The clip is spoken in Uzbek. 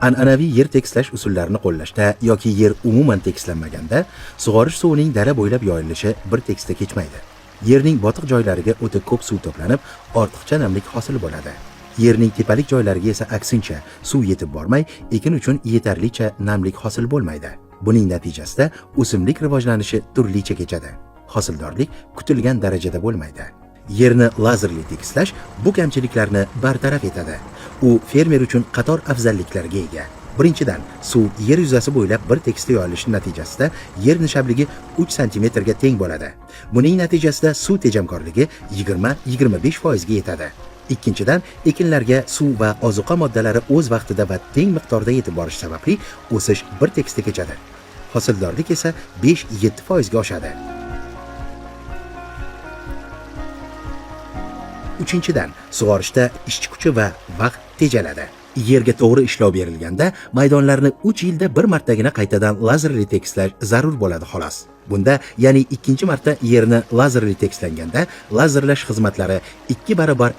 An'anaviy yer tekslash usullarini qo'llashda yoki yer umuman tekslanmaganda sug'orish suvining dala bo'ylab yoyilishi bir tekisda kechmaydi. Yerning botiq joylariga o'ta ko'p suv to'planib, ortiqcha namlik hosil bo'ladi. Yerning tepalik joylariga esa aksincha suv yetib bormay, ekin uchun yetarlicha namlik hosil bo'lmaydi. Buning natijasida o'simlik rivojlanishi turlicha kechadi. Hosildorlik kutilgan darajada bo'lmaydi. Yerni lazerli tekislash bu kamchiliklarni bartaraf etadi. U fermer uchun qator afzalliklarga ega. Birinchidan, suv yer yuzasi bo'ylab bir tekisda yoyilishi natijasida yer nishabligi 3 sm ga teng bo'ladi. Buning natijasida suv tejamkorligi 20-25% ga yetadi. Ikkinchidan, ekinlarga suv va ozuqa moddalari o'z vaqtida va teng miqdorda yetib borishi sababli o'sish bir tekisda kechadi. Hosildorlik esa 5-7% ga oshadi. Uchinchidan, sug'orishda ishchi kuchi va vaqt tejaladi. Yerga to'g'ri ishlov berilganda maydonlarni 3 yilda bir martagina qaytadan lazerli tekislash zarur bo'ladi xolos. Bunda, ya'ni ikkinchi marta yerni lazerli tekslanganda lazerlash xizmatlari 2 barobar